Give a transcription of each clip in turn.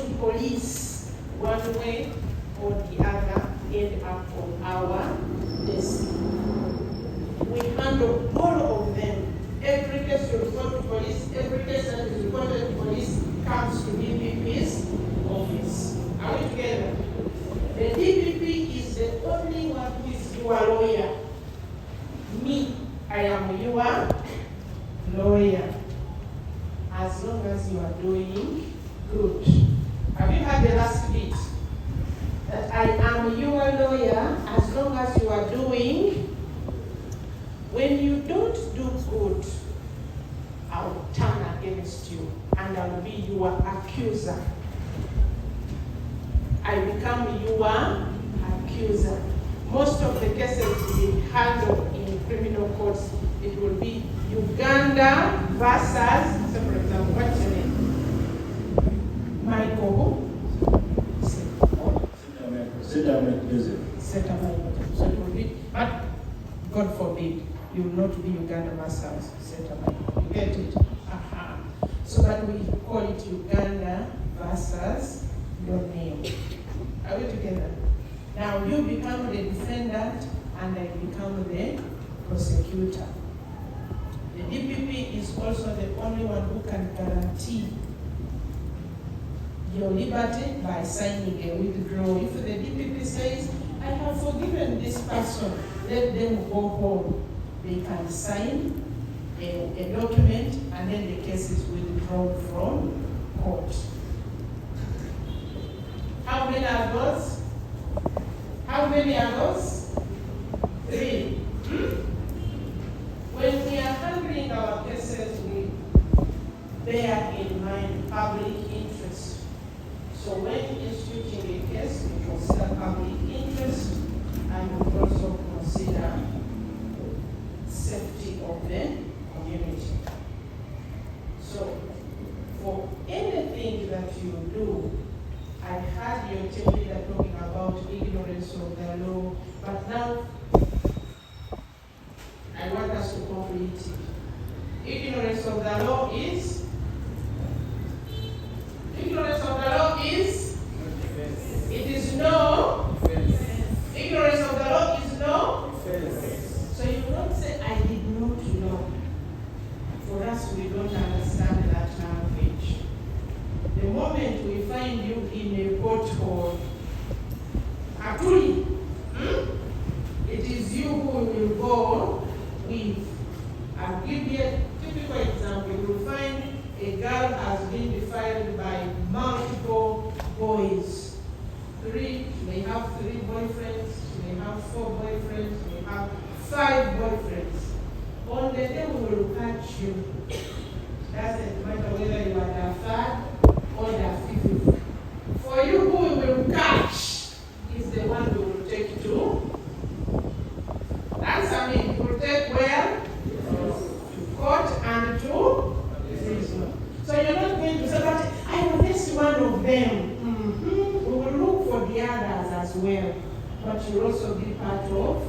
to police one way or the other end up on our desk. We handle all of them. Every case you report to police, every case that is reported to police comes to DPP's office. Are we together? The DPP is the only one who is your lawyer. Me, I am your lawyer. As long as you are doing good. Have you heard the last bit? That I am your lawyer as long as you are doing. When you don't do good, I will turn against you and I will be your accuser. I become your accuser. Most of the cases we handle in criminal courts, it will be Uganda versus, so for example, what's your name? Michael. Settlement. So it will be, but God forbid, you will not be Uganda versus settlement. You get it? So that we call it Uganda versus your name. Are we together? Now you become the defendant and I become the prosecutor. The DPP is also the only one who can guarantee your liberty by signing a withdrawal. If the DPP says, I have forgiven this person, let them go home, they can sign a document and then the case is withdrawn from court. How many are those? How many are those? 3. When we are handling our cases, we bear in mind public interest. So when instituting a case, we consider public interest and we also consider safety of the community. So for anything that you do, I heard your team leader talking about ignorance of the law, but now I want us to complete it. Ignorance of the law is? Ignorance of the law is? It is no. Ignorance of the law is no. So you don't say, I did not know. For us, we don't understand that language. The moment we find you in a pothole, actually, it is you who will go with. I'll give you a typical example. You will find a girl has been defiled by multiple boys. She may have 3 boyfriends, she may have 4 boyfriends, she may have 5 boyfriends. On the day we will catch you. Doesn't matter whether you are the 3rd or the 5th. For you, who we will catch is the one we will take to. Answer me. We will take where? To court and to prison. So you're not going to say, but I will arrest one of them. We will look for the others as well. But you'll also be part of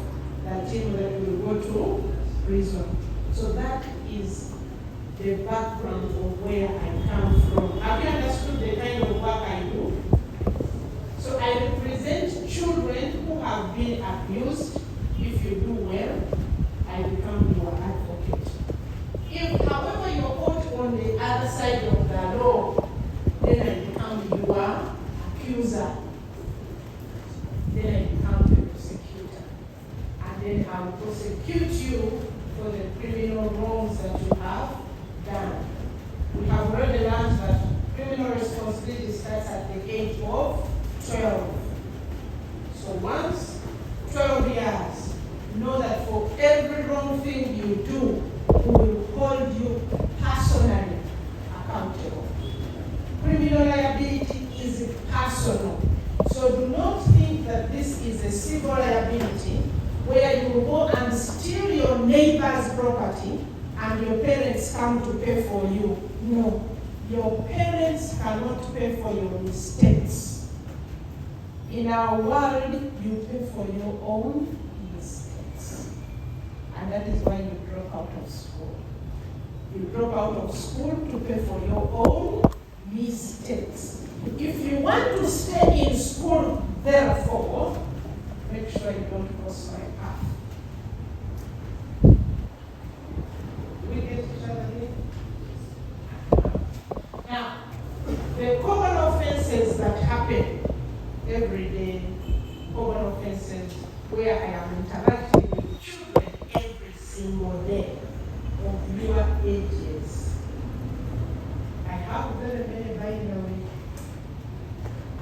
that team that will go to prison. So that is the background of where I come from. Have you understood the kind of work I do? So I represent children who have been abused. If you do well, I become your advocate. If, however, you're caught on the other side of the law, then I become your accuser. Then I become the prosecutor. And then I'll prosecute you for the criminal wrongs that you have done. We have already learned that criminal responsibility starts at the age of 12. So once 12 years, know that for every wrong thing you do, we will hold you personally accountable. Criminal liability is personal. So do not think that this is a civil liability where you will go and steal your neighbor's property and your parents come to pay for you. No, your parents cannot pay for your mistakes. In our world, you pay for your own mistakes. And that is why you drop out of school. You drop out of school to pay for your own mistakes. If you want to stay in school, therefore, make sure you don't cross my path. We get each other here? Now, the common offenses that happen every day, common offenses where I am interacting with children every single day of your ages. I have very many, by the way,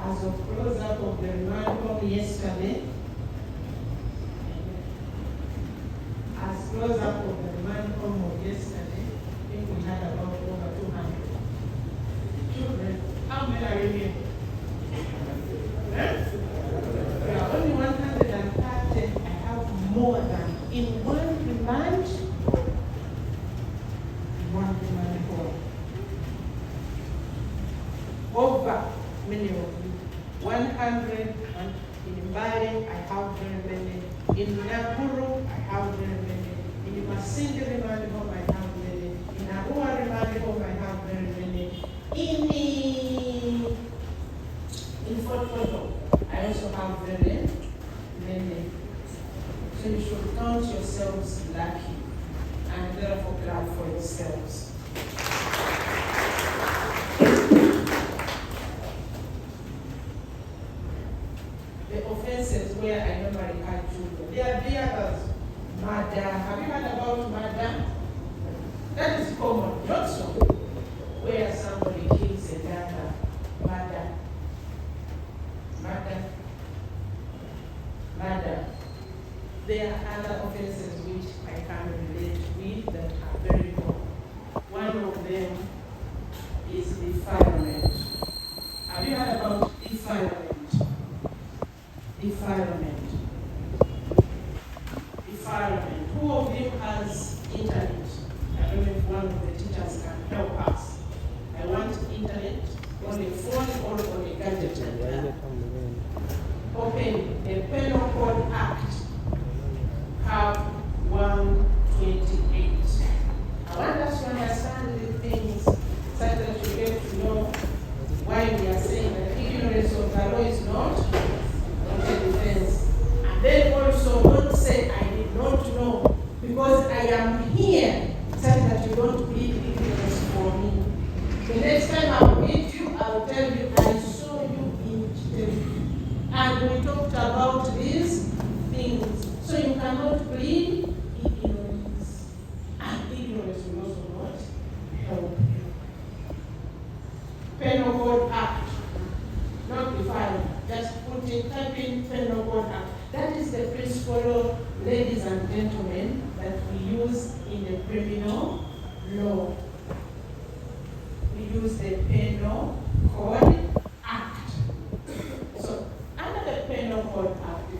as of close up of the remand home yesterday, as close up of the remand home of yesterday, I think we had about over 200 children. How many are you here? We are only 130. I have more than in one remand home. Over many of you. 100 in Mbale, I have very many. In Nakuru, I have very many. In Masindi remand home, I have many. In Arua remand home, I have very many. In Fort Portal, I also have very many. So you should count yourselves lucky and therefore clap for yourselves. The offenses where I normally catch children. There are the others. Murder. Have you heard about murder? That is common, not so. Where somebody kills another. Murder. There are other offenses which I can relate with that are very common. One of them is defilement. Have you heard about defilement? Defilement. Who of you has internet? I don't know if one of the teachers can help us. I want internet on a phone or on a gadget. Open the Penal Code Act, Cap 128. I want us to understand the things so that you get to know why we are saying that ignorance of the law is not a defense. And then also don't say I did not know, because I am here so that you don't plead ignorance for me. The next time I will meet you, I will tell you I saw you in Chile. And we talked about these things. So you cannot plead ignorance. And ignorance will also not help you. Penal Code Act. Not defined. Just type in Penal Code Act. That is the principle, ladies and gentlemen, that we use in the criminal law. We use the Penal Code Act. So, under the Penal Code Act,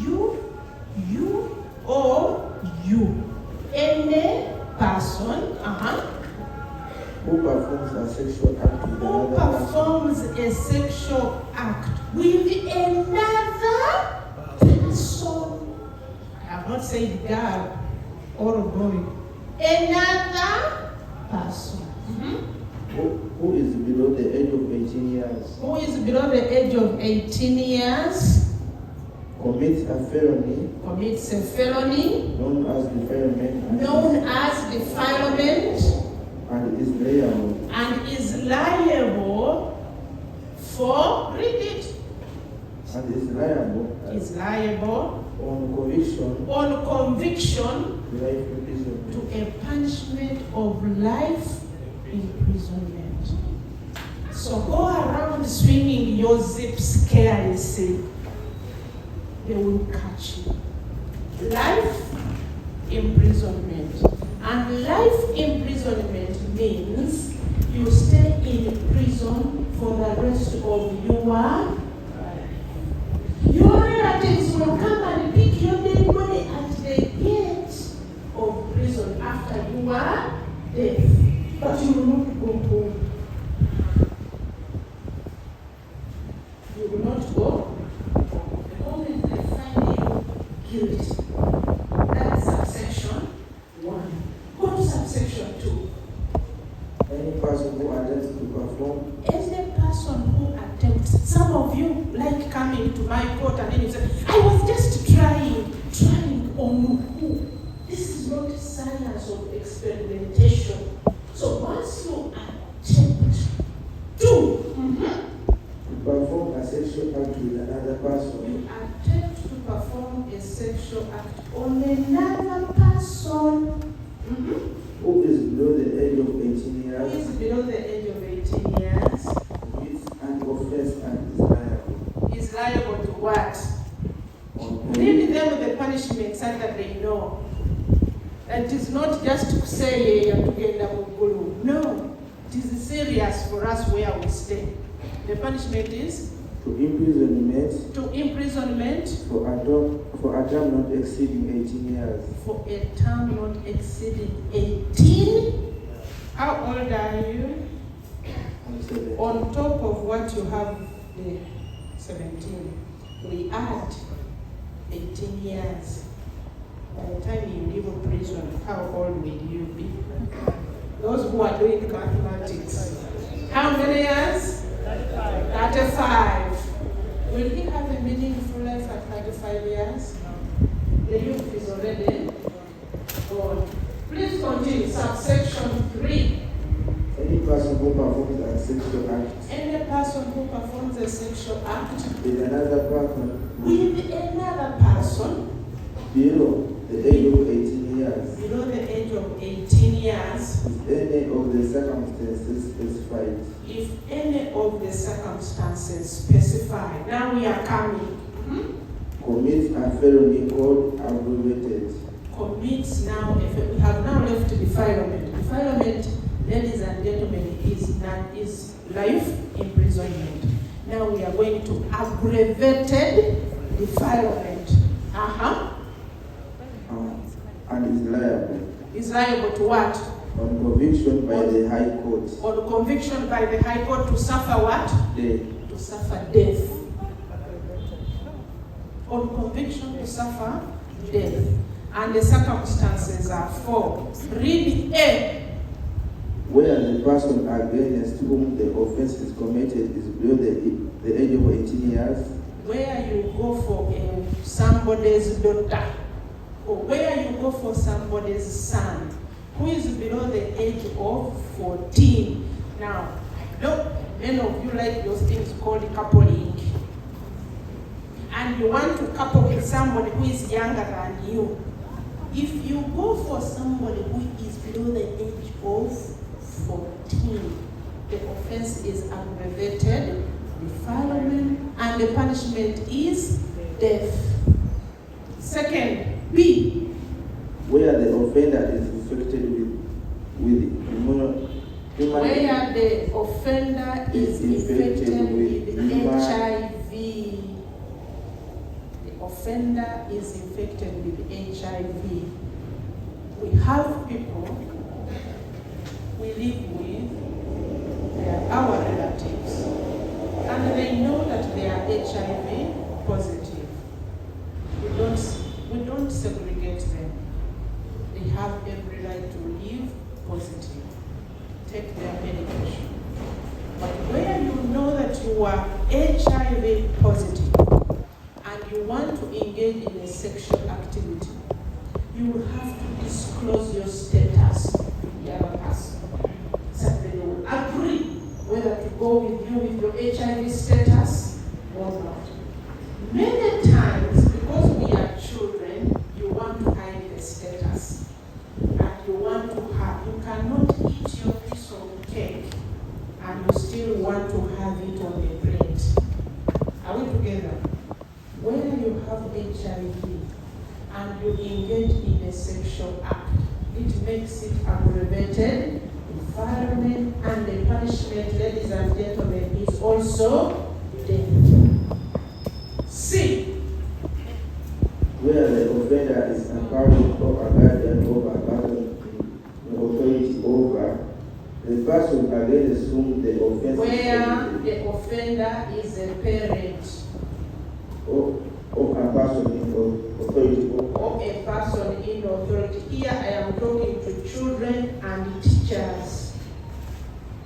you, any person, who performs a sexual act with another person. I have not said girl or boy. Another person. Who is below the age of 18 years. Who is below the age of 18 years. Commits a felony. Known as defilement. And is liable for, read it. And is liable on conviction to a punishment of life imprisonment. So go around swinging your zips carelessly. They will catch you. Life imprisonment. And life imprisonment means you stay in prison for the rest of your life. Your relatives will come and pick your dead body at the gate of prison after you are dead. But you will not go home. You will not go. The moment they find you guilty, that's subsection 1. Go to subsection 2. Any person who attempts to perform of you like coming to my court and then you say, I was just trying on who? This is not science of experimentation. So once you attempt to perform a sexual act with another person, you attempt to perform a sexual act on another person who is below the age of 18 who years, is below the age of 18 years, commits an offense and is liable. is liable to what? On Read them the punishment so that they know. That it is not just to say tugenda mugulu. No, it is serious for us where we stay. The punishment is to imprisonment for for a term not exceeding 18 years. For a term not exceeding 18. How old are you? On top of what you have, the 17, we add 18 years. By the time you leave prison, how old will you be? Those who are doing mathematics. How many years? 35. Will he have a meaningful life at 35 years? The youth is already gone. Please continue. Subsection 3. Any person who performs a sexual act Any person who performs a sexual act with another person with another person below the age of 18 years, below the age of 18 years, if any of the circumstances specified, if any of the circumstances specified. Now we are coming. commits a felony called aggravated, Commits now, if we have now left defilement. Defilement, ladies and gentlemen, is life imprisonment. Now we are going to aggravated defilement. and is liable Is liable to what? on conviction by the High Court. On conviction by the High Court to suffer what? Death. To suffer death. On conviction to suffer death. And the circumstances are 4. Read A. Where the person against whom the offense is committed is below the age of 18 years, Where you go for somebody's daughter, or where you go for somebody's son, who is below the age of 14. Now, I know many of you like those things called coupling. And you want to couple with somebody who is younger than you. If you go for somebody who is below the age of 14, the offense is aggravated defilement, and the punishment is death. Second, B. where the offender is infected with human Where the offender is infected with HIV. The offender is infected with HIV. We have people we live with, they are our relatives, and they know that they are HIV positive. We don't segregate them. They have every right to live positive, take their medication. But where you know that you are HIV positive and you want to engage in a sexual activity, you will have to disclose your status to the other person. So they will agree whether to go with you with your HIV status or not. Many times, because we are children, you want to hide the status. And you want to have, you cannot eat your piece of cake and you still want to have it on the plate. Are we together? When you have HIV and you engage in a sexual act, it makes it aggravated defilement, and the punishment, ladies and gentlemen, is also death. C. where the offender is a parent or a guardian over a person in authority over the person against whom the offense Where is the offender is a parent or a person in authority over. or a person in authority. Here I am talking to children and teachers.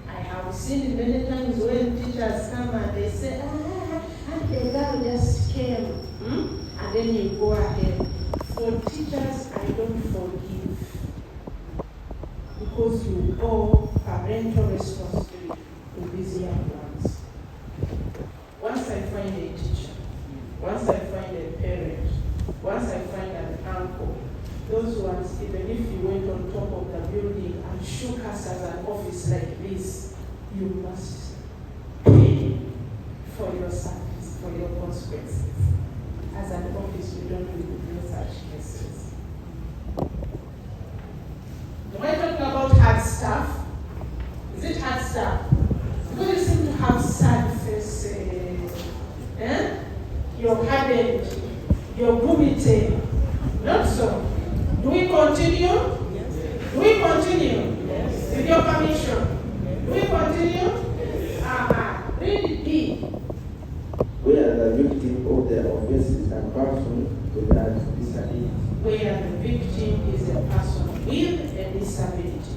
I have seen many times when teachers come and they say, then you go ahead. For teachers, I don't forgive because you owe parental responsibility to these young ones. Once I find a teacher, once I find a parent, once I find an uncle, those ones, even if you went on top of the building and shook us as an office like this, you must pay for your service, for your consequences. As an office, we don't do such cases. Am I talking about hard stuff? Is it hard stuff? Because you seem to have sad faces. You're hardened. You're gumite. Not so. Do we continue? Yes. Do we continue? Yes. With your permission. Do we continue? Yes. Read B. Where the victim of the offense is a person without disability. Where the victim is a person with a disability.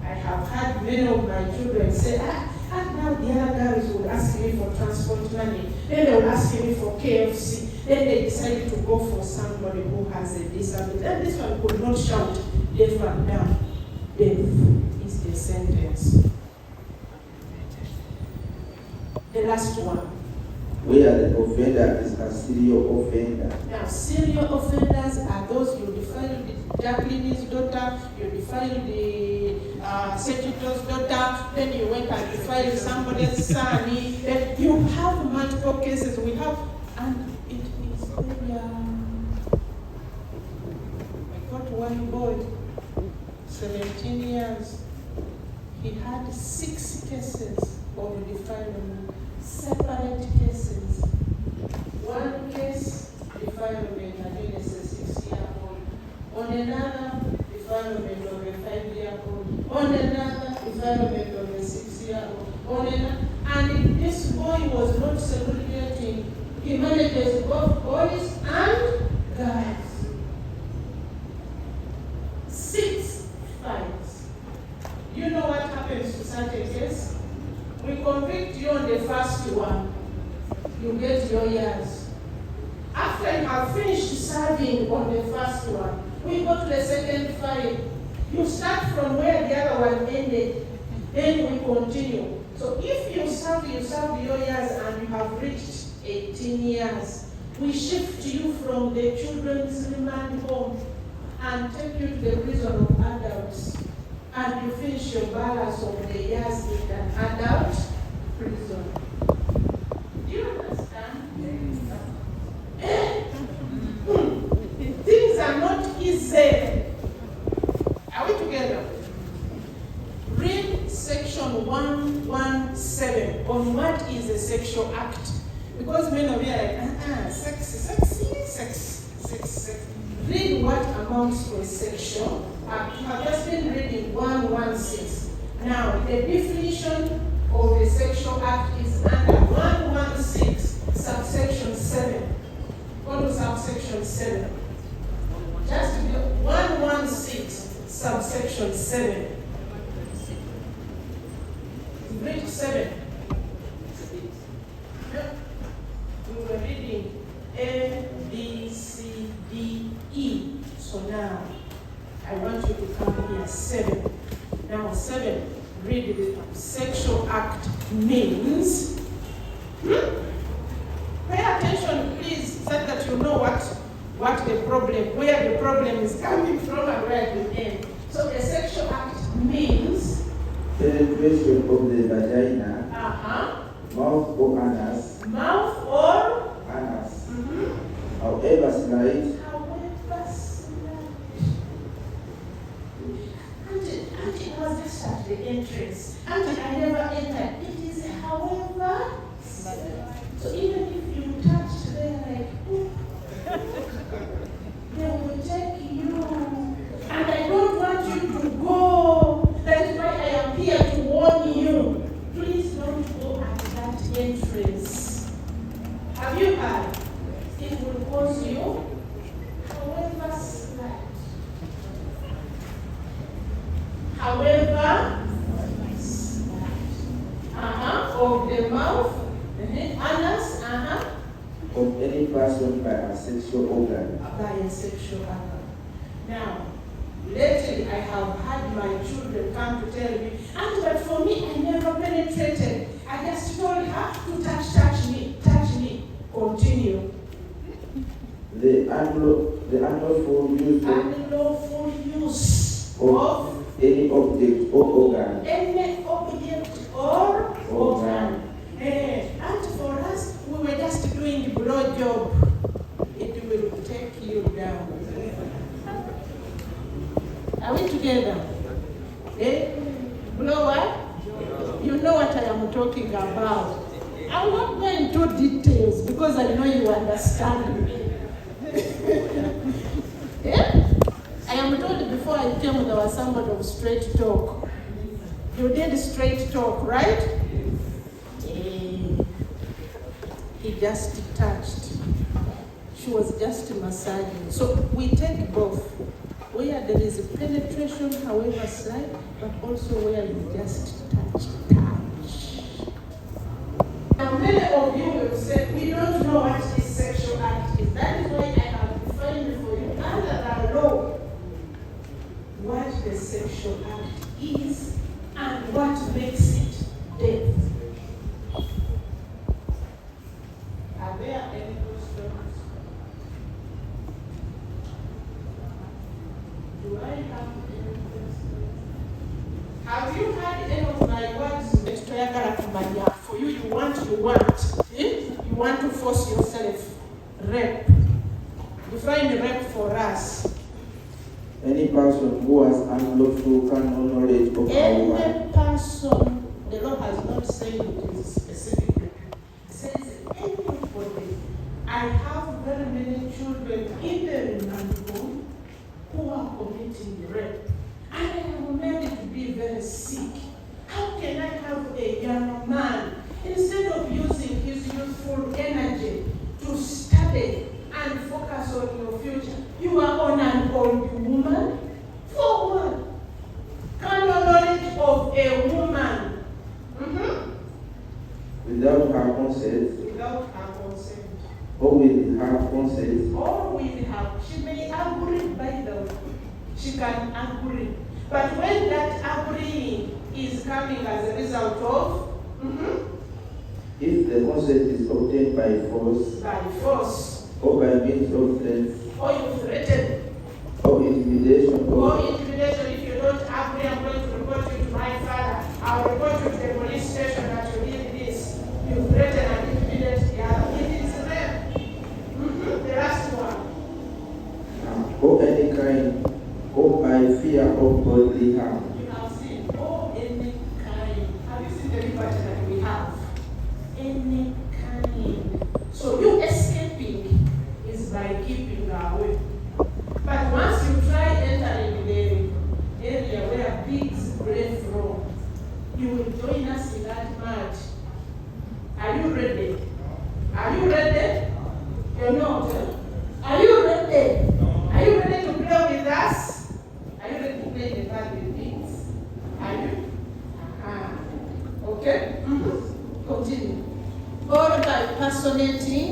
I have had many of my children say, now the other girls will ask me for transport money, then they will ask me for KFC, then they decided to go for somebody who has a disability. And this one could not shout deaf and dumb. Deaf is the sentence. The last one. Where the offender is a serial offender. Now, serial offenders are those you defile the Jacqueline's daughter, you defile the Senator's daughter, then you went and defiled somebody's son, then you have multiple cases. We have, and it is very, I got one boy, 17 years, he had 6 cases of defilement. Separate cases. One case, defilement against a 6-year-old. On another, defilement of a 5-year-old. On another, defilement of a 6-year-old. On another, and this boy was not segregating. He manages both boys and girls. 6 fights. You know what happens to such a case? We convict you on the first one, you get your years. After you have finished serving on the first one, we go to the second file. You start from where the other one ended, then we continue. So if you serve your years and you have reached 18 years, we shift you from the children's remand home and take you to the prison of adults. And you finish your balance of the years in an adult prison. Do you understand? Things are not easy. Are we together? Read section 117 on what is a sexual act. Because many of you are like, sex. Read what amounts to a sexual act. You have just been reading 116. Now, the definition of a sexual act is under 116, subsection 7. Go to subsection 7. Just 116, subsection 7. Read 7. We were reading A, B, C, D, E. So now, I want you to come here, 7. Now 7, read it. Sexual act means, pay attention please, so that you know what the problem, where the problem is coming from and where it will end. So a sexual act means penetration of the vagina, mouth or anus. Mouth or anus. However slight. It was just at the entrance. I never entered. It is however. So even if you touched there like, they will take you. And I don't want you to go. That is why I am here to warn you. Please don't go at that entrance. Have you heard? It will cause you, however slight. However, of the mouth, anus, of any person by a sexual organ. By a sexual organ. Now, lately I have had my children come to tell me, and but for me, I never penetrated. I just told her to touch me. Continue. The unlawful use of any object or organ. Any object or organ. And for us, we were just doing the blow job. It will take you down. Are we together? Blow what? You know what I am talking about. I won't go into details because I know you understand me. I am told before I came there was somebody of straight talk. You did straight talk, right? He just touched. She was just massaging. So we take both. Where there is penetration, however slight, but also where you just touch. Now many of you will say, we don't know what this sexual act is. That is why I have defined for you under the law what the sexual act is and what makes it death. Are there any questions? Do I have any questions? Have you heard any of my words? For you, you want. You want to force yourself. Rape. Define rape for us. Any person who has unlawful carnal knowledge of any person, the law has not said it is specific. It says anybody. I have very many children in the home who are committing rape. And I am made to be very sick. How can I have a young man, instead of using his youthful energy to study and focus on your future, you are on an old woman? For what? Carnal knowledge of a woman. Without her consent. Without her consent. Or with her consent. Or with her. She may agree, by the way. She can agree. But when that agreeing is coming as a result of, if the consent is obtained by force, or by means of threats, or you threaten, or intimidation, if you don't agree, I'm going to report you to my father, I'll report you to the police station that you did this, you threaten and intimidate the other. It is rape. The last one. Or any kind, or by fear of bodily harm. You have seen, or any kind. Have you seen the liberty that we have? Any kind. So you escaping is by keeping away. But once you try entering the area where pigs breathe from, you will join us in that march. Are you ready? Are you ready? You're not. Are you ready? Are you ready to play with us? Are you ready to play the card with pigs? Are you? Okay? Continue. Or by personating,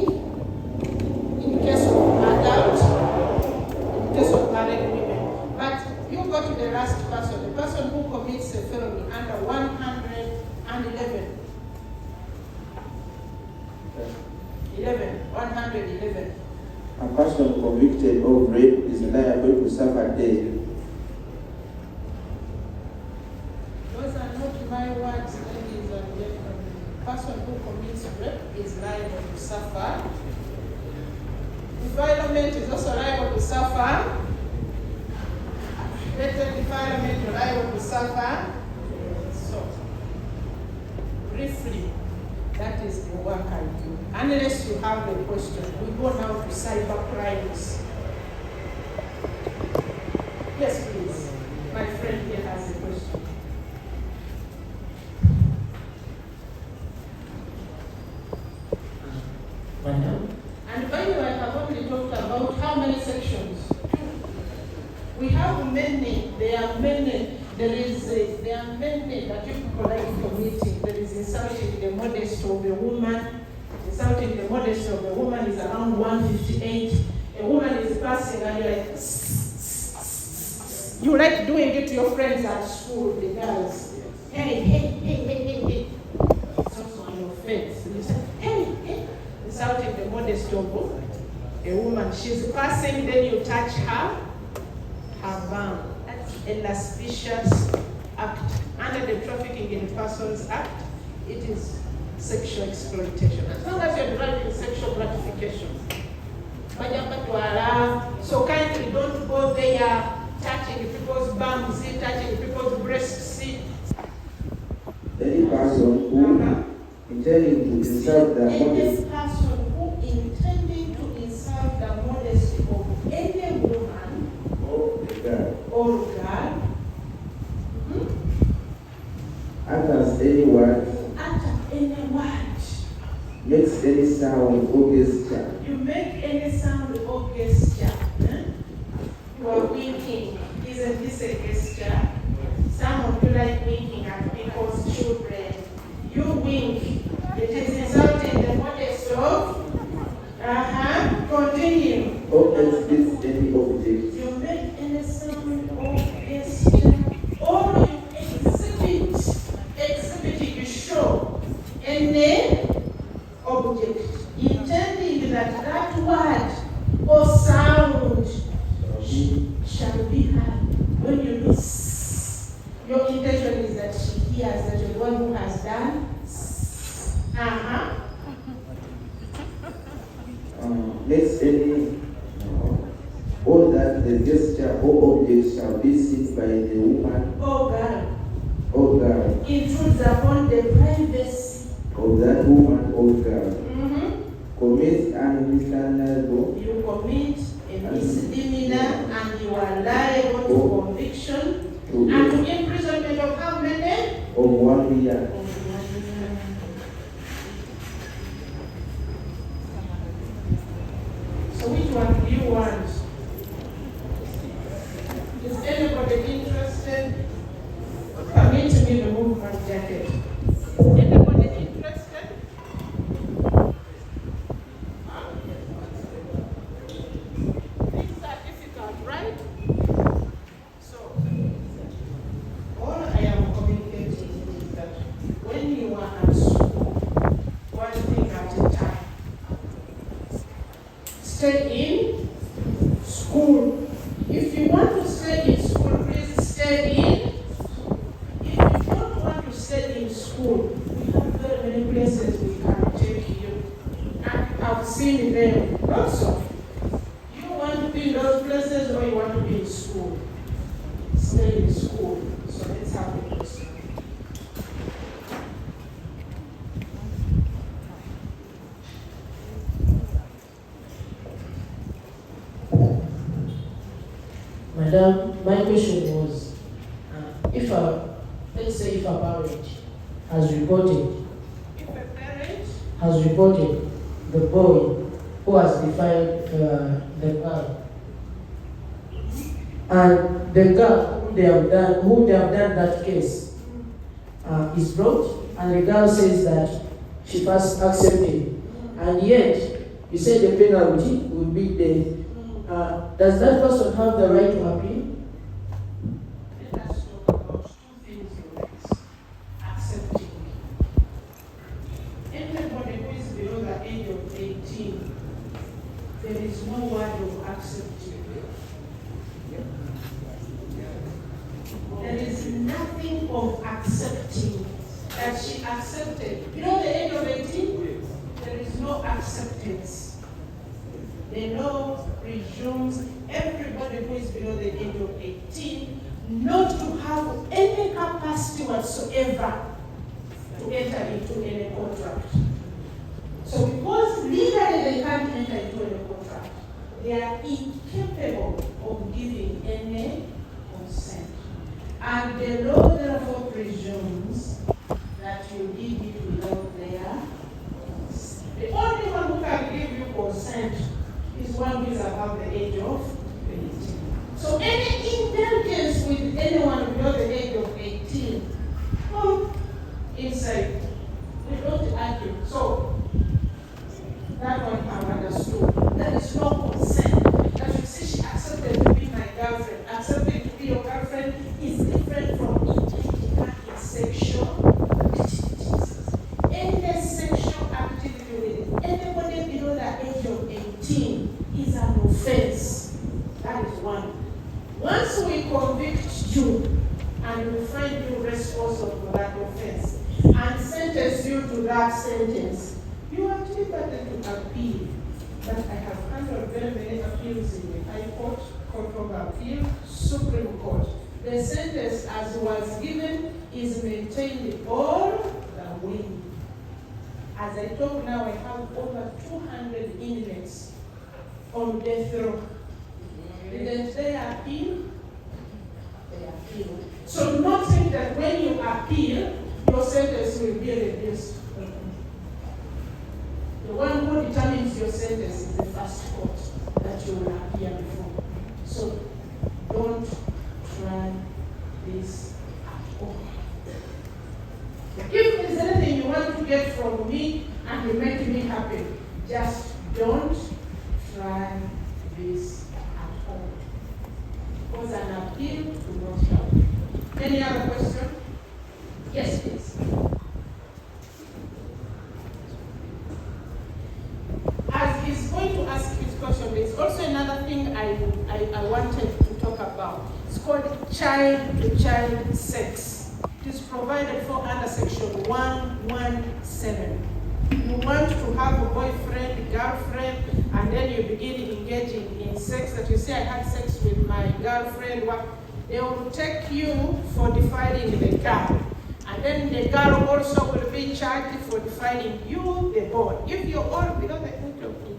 in case of adult, in case of married women. But you go to the last person, the person who commits a felony under 111. 111. A person convicted of rape is liable to suffer death. Those are not my words, ladies and gentlemen. A person who commits rape is liable to suffer. Defilement is also liable to suffer. Later defilement is liable to suffer. So, briefly, that is the work I do. Unless you have a question, we go now to cyber crimes. Yes, please. My friend here has a question. And by the way, I have only talked about how many sections? We have many. There are many. There are many that you people like committing. There is insulting the modesty of a woman. Insulting the modesty of a woman is around 1:58, a woman is passing and you're like, you like doing it to your friends at school, the girls. Hey. It's also on your face. You say, hey. It's out in the modest of a woman. She's passing, then you touch her bum. That's a lascivious act. Under the Trafficking in Persons Act, it is sexual exploitation. As long as you're deriving sexual gratification. So kindly don't go there touching people's bums, touching people's breasts. Any person who intending to insult the modesty. Any person who intending to insult the modesty of any woman or girl utters any word, makes any sound or gesture. You make any sound or gesture. You are winking. Isn't this a gesture? Some of you like winking at people's children. You wink. It is insulting the modesty of. Continue. Or exhibits any object. You make any sound or gesture. Or you exhibit, you show any object, intending that word or sound shall be heard. When you do your intention is that she hears that you're the one who has done Makes any or that the gesture or object shall be seen by the woman or girl intrudes upon the privacy of that woman or girl. Commits an misdemeanor. You commit a misdemeanor and you are liable to conviction and to imprisonment of how many? Of 1 year. So which one do you want? Is anybody interested? Permit me to remove my jacket. Anybody interested? Things are difficult, right? So, all I am communicating is that when you are at school, one thing at a time. Stay in school. If you want to stay in school, please stay in. If you don't want to stay in school, we have very many places we can take you. I've seen them, lots of. You want to be in those places or you want to be in school? Stay in school. So let's have a question. Madam, my question was, let's say if a parent has reported the boy who has defied the girl, and the girl who they have done that case is brought, and the girl says that she first accepted, and yet you say the penalty will be death. Does that person have the right to appeal? Let us talk about two things next. Accepting. Everybody who is below the age of 18, there is no word of accepting. There is nothing of accepting that she accepted. Below the age of 18, there is no acceptance. The law presumes everybody who is below the age of 18 not to have any capacity whatsoever to enter into any contract. So because legally they can't enter into any contract, they are incapable of giving any consent. And the law therefore presumes that you did it without their consent. The only one who can give you consent is one who is above the age of 18. So any indulgence with anyone below the age of 18, inside, we don't argue. So that one I've understood. 18 is an offense. That is one. Once we convict you and we find you responsible for that offense and sentence you to that sentence, you are entitled to appeal. But I have handled very many appeals in the High Court, Court of Appeal, Supreme Court. The sentence as was given is maintained all the way. As I talk now, I have over 200 inmates on death row. Didn't they appeal? They appeal. So not think that when you appeal, your sentence will be reduced. The one who determines your sentence is the first court that you will appear before. So don't try this at all. If there's anything you want to get from me and you make me happy, just don't try this at all. Because an appeal will not help. Any other question? Yes, please. As he's going to ask his question, there's also another thing I wanted to talk about. It's called child-to-child sex. It is provided for under section 117. You want to have a boyfriend, girlfriend, and then you begin engaging in sex, that you say, I had sex with my girlfriend, they will take you for defiling the girl. And then the girl also will be charged for defiling you, the boy. If you're all below the age of 18.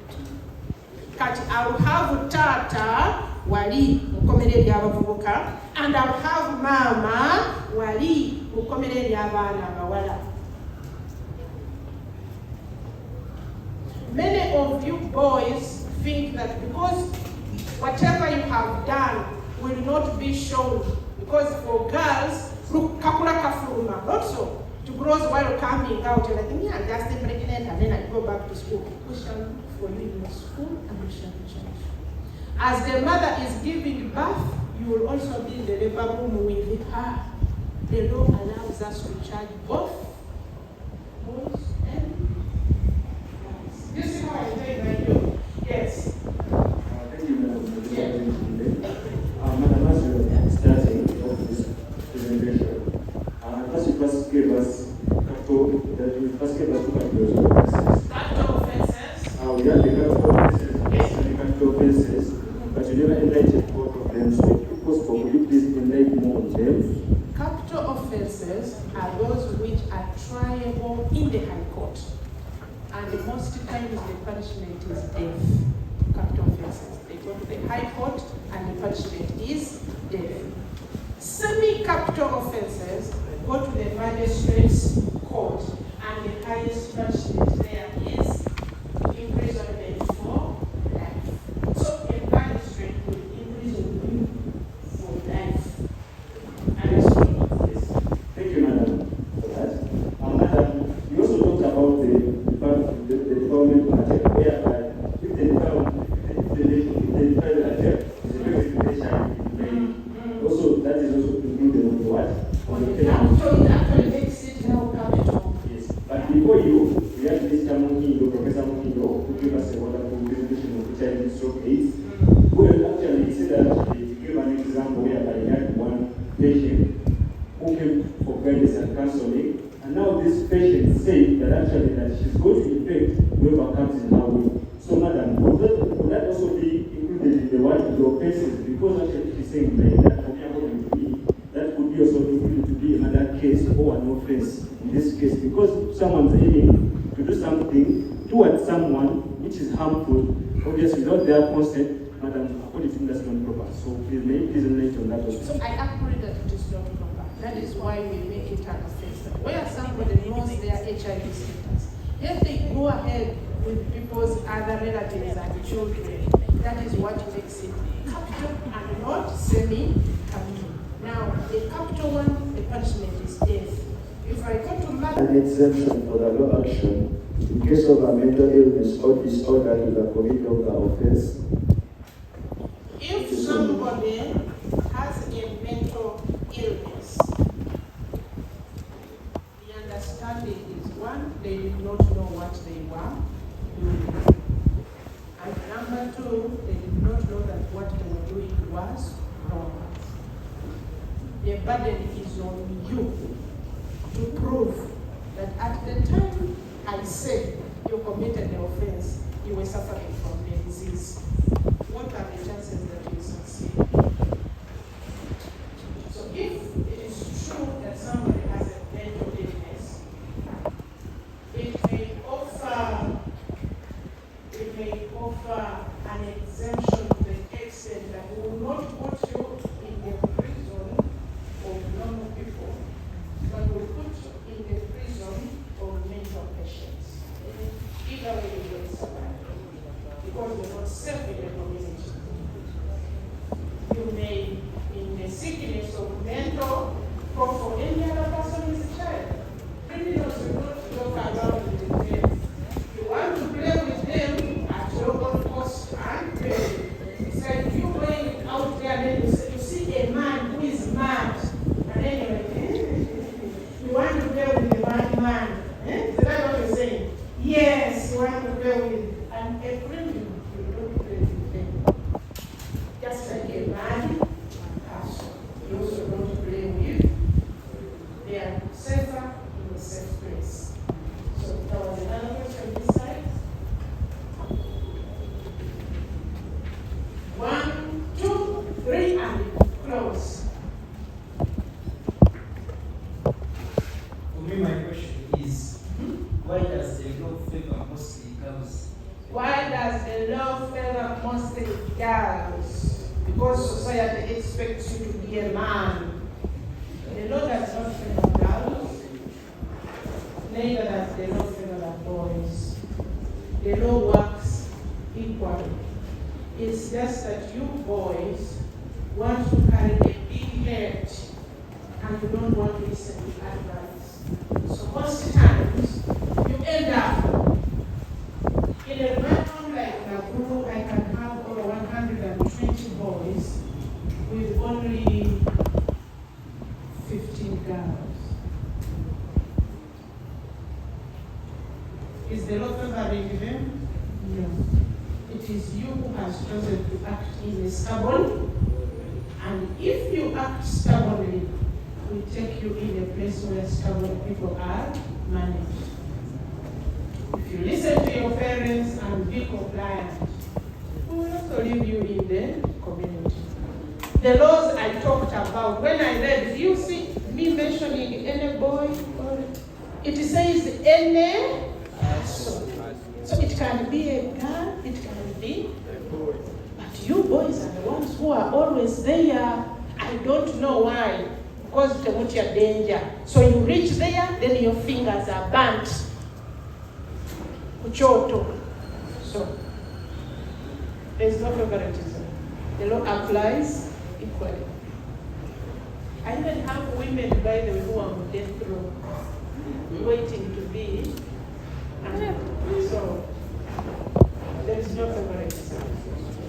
Kati I'll have tata wali mukomere lyabavubuka, and I'll have mama wali mukomere ly'abaana abawala. Many of you boys think that because whatever you have done will not be shown, because for girls, kakula kafuruma, not so. To grows while coming out, you're like, yeah, I'm just pregnant, and then I go back to school. We shall look for you in school, and we shall change. As the mother is giving birth, you will also be in the labor room with her. The law allows us to charge both boys and girls. You see how I take my job? Yes. Thank you, Madam. Yeah. Madam, as you're starting off this presentation, first gave us two categories of offenses. Capital offenses? We had the capital offenses and the capital offenses, but you never enlightened both of them. So, if possible, could you please enlighten more on them? Capital offenses are those which are triable in the High Court. And most times the punishment is death. Capital offenses. They go to the High Court and the punishment is death. Semi-capital offenses go to the magistrate's court, and the highest punishment there is imprisonment for life. So a magistrate will imprison you for life. Thank you, Madam, for that. Madam, you also talked about the development project, whereby if the development project is a very reputation, also that is also included on the what? It actually makes it now capital. Yes, but before you, we have Mr. Mungindo, Professor Mungindo, who gave us a wonderful presentation of HIV stroke AIDS. Well, actually, he said that he gave an example whereby he had one patient who came for guidance and counseling, and now this patient said that actually that she's going to infect whoever comes in her way. So, Madam, would that also be included in the one of the offenses? Because actually she's saying that that could be also included to be another case or an offense in this case, because someone's aiming to do something towards someone which is harmful, obviously without their consent. Madam, according to me, that's not proper. So please, may you please enlighten on that also. So I agree that it is not proper. That is why we make it an offense. Where somebody knows their HIV status, if they go ahead with people's other relatives and children, that is what makes it capital and not semi-capital. Now, the capital one, the punishment is death. If I go to an exemption for the law action in case of a mental illness or disorder to the committee of the offense. If somebody has a mental illness, the understanding is one, they did not know what they were doing. And now burden is on you to prove that at the time I said you committed the offense, you were suffering from the disease. What are the chances that you succeed? So if it is true that somebody has a mental illness, it may offer an exemption to the extent that we will not put you in the prison of normal people, but will put you in the prison of mental patients. Either way you will survive, because you're not safe in the community. You may, in the sickness of mental, go for any other person who is a child. Criminals will not walk around with them. You want to play with them at your own cost and pay. It's like you going out there and then you see a man who is mad. And anyway, you want to play with the mad man. Is that what you're saying? Yes, you want to play with a criminal. You don't play with them. Just like a man person, you also don't play with. They are safer in a safe place. So there was another question this side. 1, 2, 3, and close. For me, my question is, why does the law favor mostly girls? Why does the law favor mostly girls? Because society expects you to be a man. The law does not favor girls, neither does the law favor boys. The law works equally. It's just that you boys want to carry a big head and you don't want to listen to advice. So most times you end up in a room like Nakuru. I can have over 120 boys with only 15 girls. Is the law favoring them? No. It is you who has chosen to act in a stubborn, and if you act stubbornly, we take you in a place where stubborn people are managed. If you listen to your parents and be compliant, we will also leave you in the community. The laws I talked about, when I read, you see me mentioning any boy, or it says any person. So it can be a girl, it can be a boy. But you boys are the ones who are always there. I don't know why. Because they want your danger. So you reach there, then your fingers are burnt. Kuchoto. So there is no favoritism. The law applies equally. I even have women, by the way, who are on death row, waiting to be. So there is no favoritism.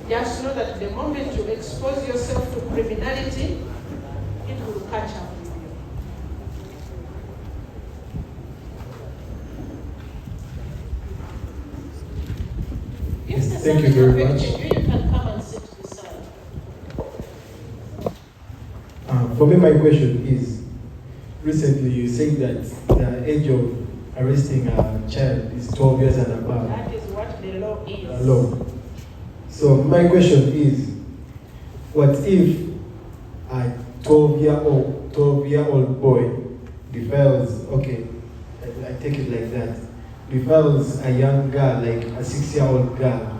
Just know that the moment you expose yourself to criminality, it will catch up with you. If Thank you very much. You can come and sit beside. For me, my question is, recently you said that the age of arresting a child is 12 years and above. That is what the law is. The law. So my question is, what if a 12-year-old boy defiles, okay, I take it like that, defiles a young girl, like a 6-year-old girl,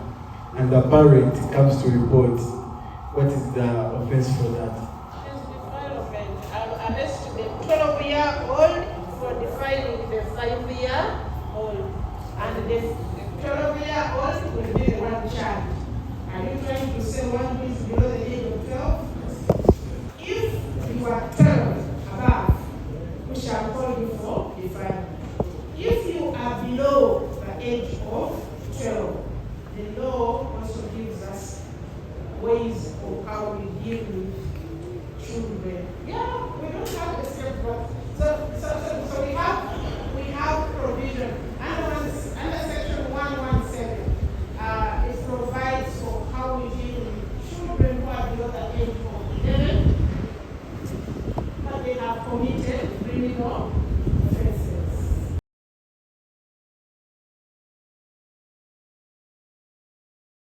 and the parent comes to report, what is the offense for that? I'll arrest the 12-year-old for defiling the 5-year-old, and the 12-year-old will be the one child. Are you trying to say one who is below the age of 12? If you are 12 above, we shall call you for defiling. If you are below the age of 12, the law also gives us ways of how we deal with children. Yeah, we don't have the same